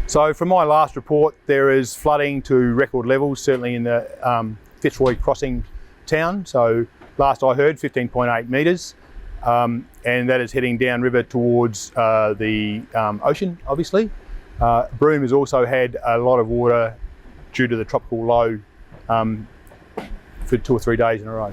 So from my last report, there is flooding to record levels, certainly in the Fitzroy crossing town. So last I heard, 15.8 metres, and that is heading downriver towards the ocean, obviously. Broome has also had a lot of water due to the tropical low for 2 or 3 days in a row.